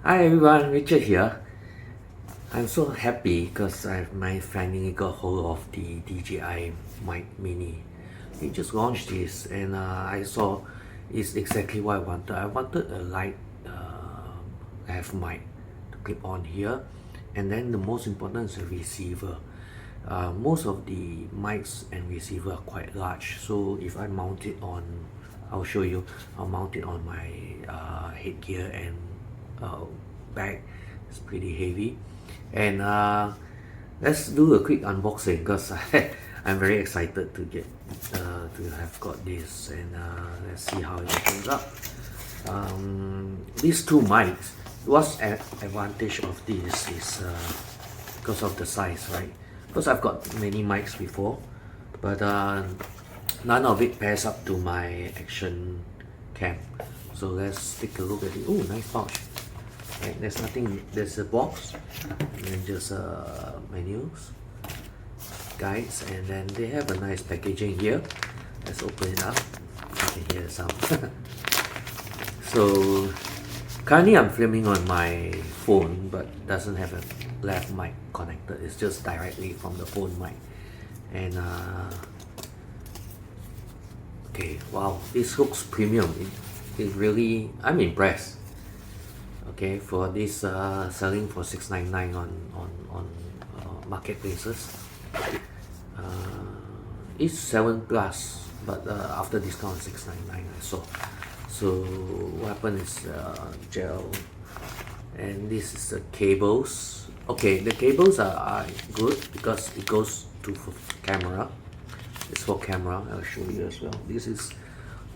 Hi everyone, Richard here. I'm so happy because I finally got hold of the DJI Mic Mini. They just launched this and I saw it's exactly what I wanted. I wanted a light have mic to clip on here, and then the most important is the receiver. Most of the mics and receiver are quite large, so if I mount it on, I'll show you, I'll mount it on my headgear and bag. It's pretty heavy, and let's do a quick unboxing because I'm very excited to get to have got this, and let's see how it turns up. These two mics, what's an advantage of this is because of the size, right? Because I've got many mics before, but none of it pairs up to my action cam. So let's take a look at it. Oh, nice pouch. Right, there's nothing, there's a box and then just menus, guides, and then they have a nice packaging here. Let's open it up. You can hear the sound. So currently I'm filming on my phone, but doesn't have a left mic connected. It's just directly from the phone mic. And okay, wow, this looks premium. It really, I'm impressed. Okay, for this selling for $699 on marketplaces. It's 7 plus, but after discount $699 I saw. So what happened is gel, and this is the cables. Okay, the cables are good because it goes to camera. It's for camera. I'll show you as well.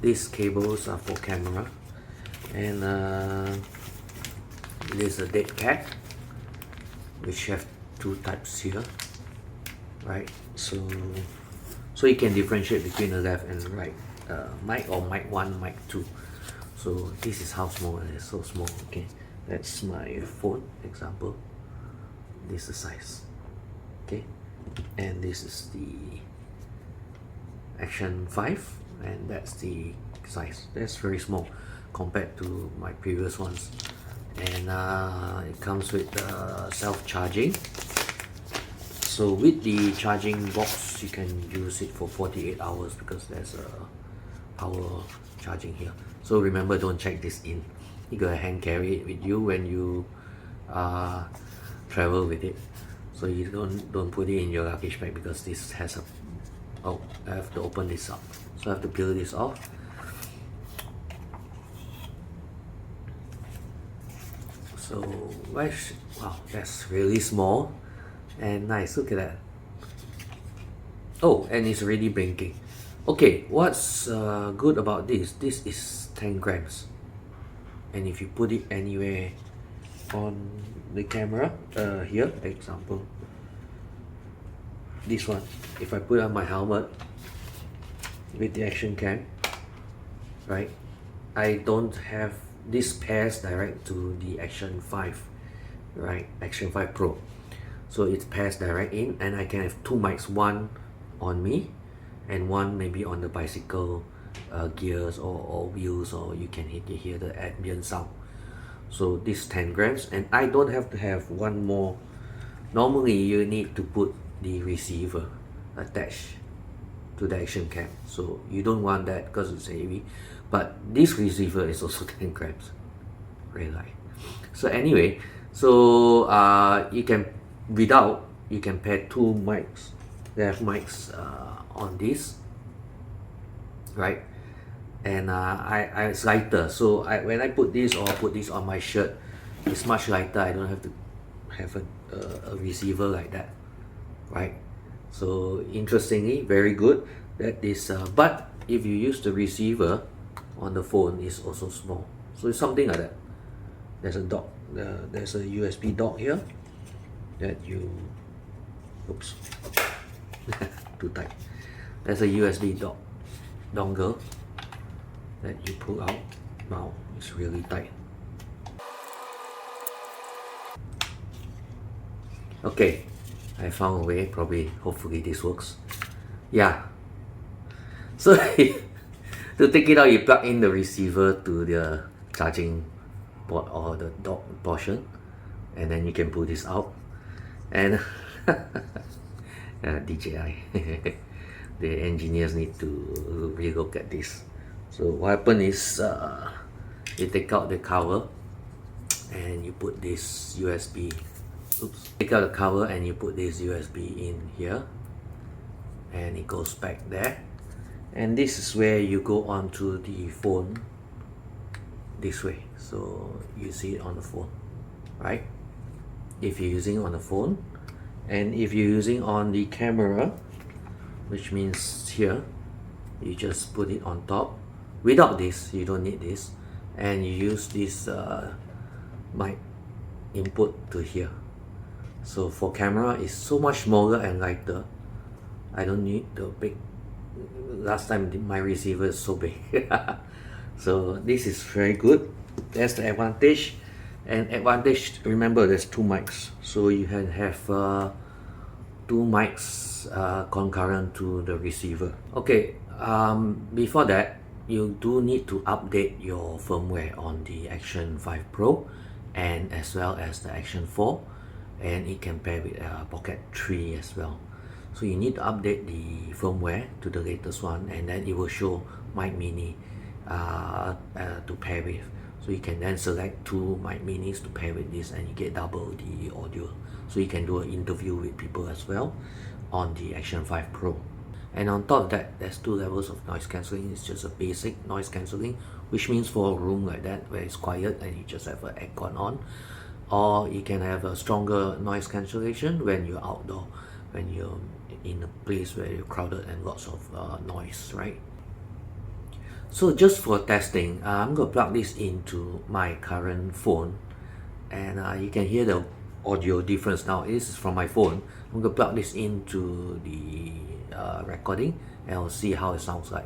These cables are for camera, and there's a dead cat, which have two types here, right? So you can differentiate between the left and right mic, or mic 1, mic 2. So this is how small it is, so small. Okay, that's my phone example. This is the size. Okay, and this is the Action 5, and that's the size. That's very small compared to my previous ones. And it comes with self-charging. So with the charging box, you can use it for 48 hours because there's a power charging here. So remember, don't check this in. You gotta hand carry it with you when you travel with it. So you don't put it in your luggage bag because this has a, oh, I have to open this up. So I have to peel this off. So wow, that's really small and nice. Look at that. Oh, and it's already blinking. Okay, what's good about this? This is 10 grams, and if you put it anywhere on the camera, here, example, this one, if I put on my helmet with the action cam, right, I don't have this pairs direct to the Action 5, right? Action 5 Pro. So it pairs direct in, and I can have two mics, one on me and one maybe on the bicycle gears or wheels, or you can hear the ambient sound. So this 10 grams, and I don't have to have one more. Normally you need to put the receiver attached to the action cam, so you don't want that because it's heavy. But this receiver is also 10 grams, very light. So anyway, so you can, you can pair two mics. They have mics on this, right? And it's lighter. So when I put this, or put this on my shirt, it's much lighter. I don't have to have a receiver like that, right? So interestingly, very good. That is, but if you use the receiver on the phone, it's also small. So it's something like that. There's a dock. There's a USB dock here that you, oops, too tight. There's a USB dock dongle that you pull out. Wow, it's really tight. Okay, I found a way. Probably, hopefully this works. Yeah. So to take it out, you plug in the receiver to the charging or the dog portion, and then you can pull this out, and DJI the engineers need to relook at this. So what happened is you take out the cover and you put this USB, take out the cover and you put this USB in here, and it goes back there, and this is where you go onto the phone this way. So you see it on the phone, right? If you're using on the phone, and if you're using on the camera, which means here, you just put it on top. Without this, you don't need this, and you use this mic input to here. So for camera, it's so much smaller and lighter. I don't need the big. Last time my receiver is so big. So this is very good. That's the advantage. And advantage, remember there's two mics, so you can have two mics concurrent to the receiver. Okay, before that, you do need to update your firmware on the Action 5 Pro and as well as the Action 4, and it can pair with Pocket 3 as well. So you need to update the firmware to the latest one, and then it will show Mic Mini to pair with. So you can then select two Mic Minis to pair with this, and you get double the audio. So you can do an interview with people as well on the Action 5 Pro. And on top of that, there's two levels of noise cancelling. It's just a basic noise cancelling, which means for a room like that where it's quiet and you just have an aircon on. Or you can have a stronger noise cancellation when you're outdoor, when you're in a place where you're crowded and lots of noise, right? So just for testing, I'm going to plug this into my current phone, and you can hear the audio difference now. This is from my phone. I'm going to plug this into the recording, and I'll see how it sounds like.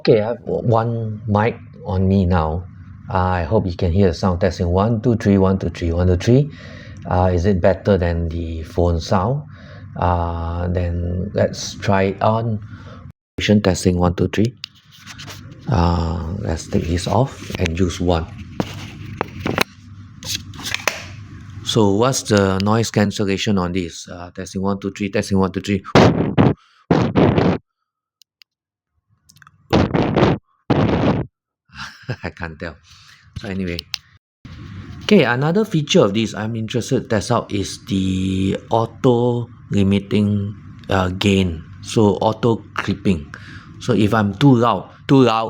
Okay, I have one mic on me now. I hope you can hear the sound. Testing 1 2 3 1 2 3 1 2 3. Is it better than the phone sound? Then let's try it on. Testing 1 2 3. Let's take this off and use one. So what's the noise cancellation on this? Testing 1 2 3. Testing 1 2 3. I can't tell. So anyway, okay, another feature of this I'm interested to test out is the auto limiting gain. So auto clipping. So if I'm too loud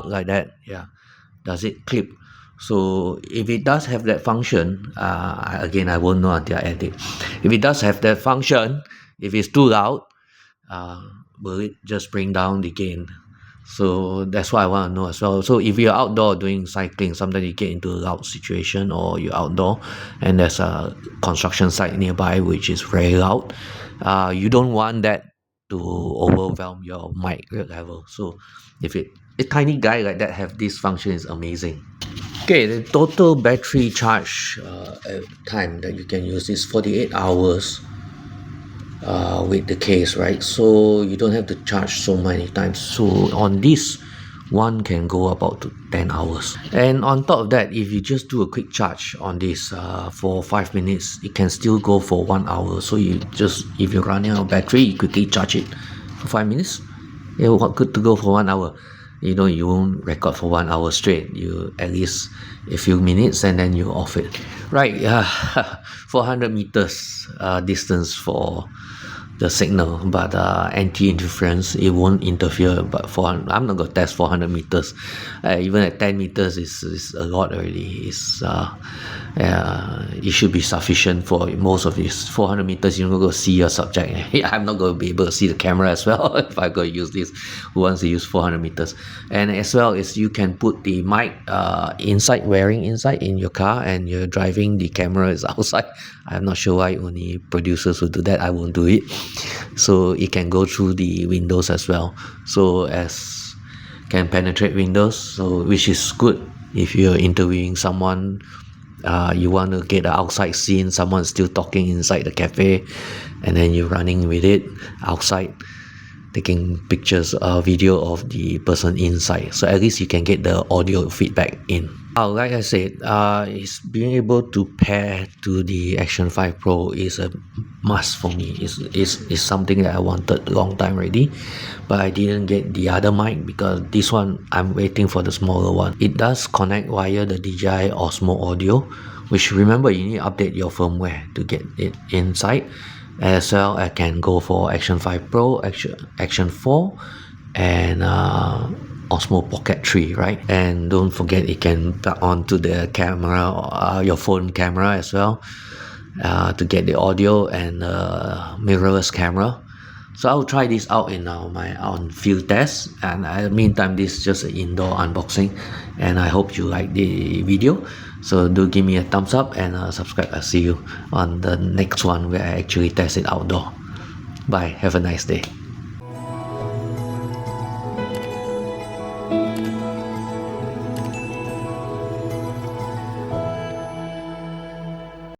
like that, yeah, does it clip? So if it does have that function, again, I won't know until I edit. If it does have that function, if it's too loud, will it just bring down the gain? So that's what I want to know as well. So if you're outdoor doing cycling, sometimes you get into a loud situation, or you're outdoor and there's a construction site nearby which is very loud, you don't want that to overwhelm your mic level. So if a tiny guy like that have this function, is amazing. Okay, the total battery charge time that you can use is 48 hours with the case, right? So you don't have to charge so many times. So on this one can go about to 10 hours. And on top of that, if you just do a quick charge on this for 5 minutes, it can still go for 1 hour. So you just, if you're running out of battery, you quickly charge it for 5 minutes. It's good to go for 1 hour. You know, you won't record for 1 hour straight. You at least a few minutes and then you off it. Right, 400 meters distance for the signal, but anti-interference, it won't interfere. But I'm not going to test 400 meters. Even at 10 meters is a lot already. It should be sufficient for most of this. 400 meters, you're not going to see your subject. I'm not going to be able to see the camera as well if I go use this. Who wants to use 400 meters? And as well as you can put the mic wearing inside in your car, and you're driving, the camera is outside. I'm not sure why only producers will do that. I won't do it. So it can go through the windows as well, so as can penetrate windows, so which is good if you're interviewing someone. You want to get an outside scene, someone's still talking inside the cafe, and then you're running with it outside. taking pictures video of the person inside, so at least you can get the audio feedback in. Like I said, is being able to pair to the Action 5 Pro is a must for me. Is something that I wanted a long time already, but I didn't get the other mic because this one I'm waiting for the smaller one. It does connect via the DJI Osmo Audio, which remember you need to update your firmware to get it inside. As well, I can go for Action 5 Pro, Action 4, and Osmo Pocket 3, right? And don't forget it can plug onto the camera, your phone camera as well, to get the audio and mirrorless camera. So I'll try this out in my own field test, and meantime this is just an indoor unboxing, and I hope you like the video. So do give me a thumbs up and subscribe. I'll see you on the next one where I actually test it outdoor. Bye, have a nice day.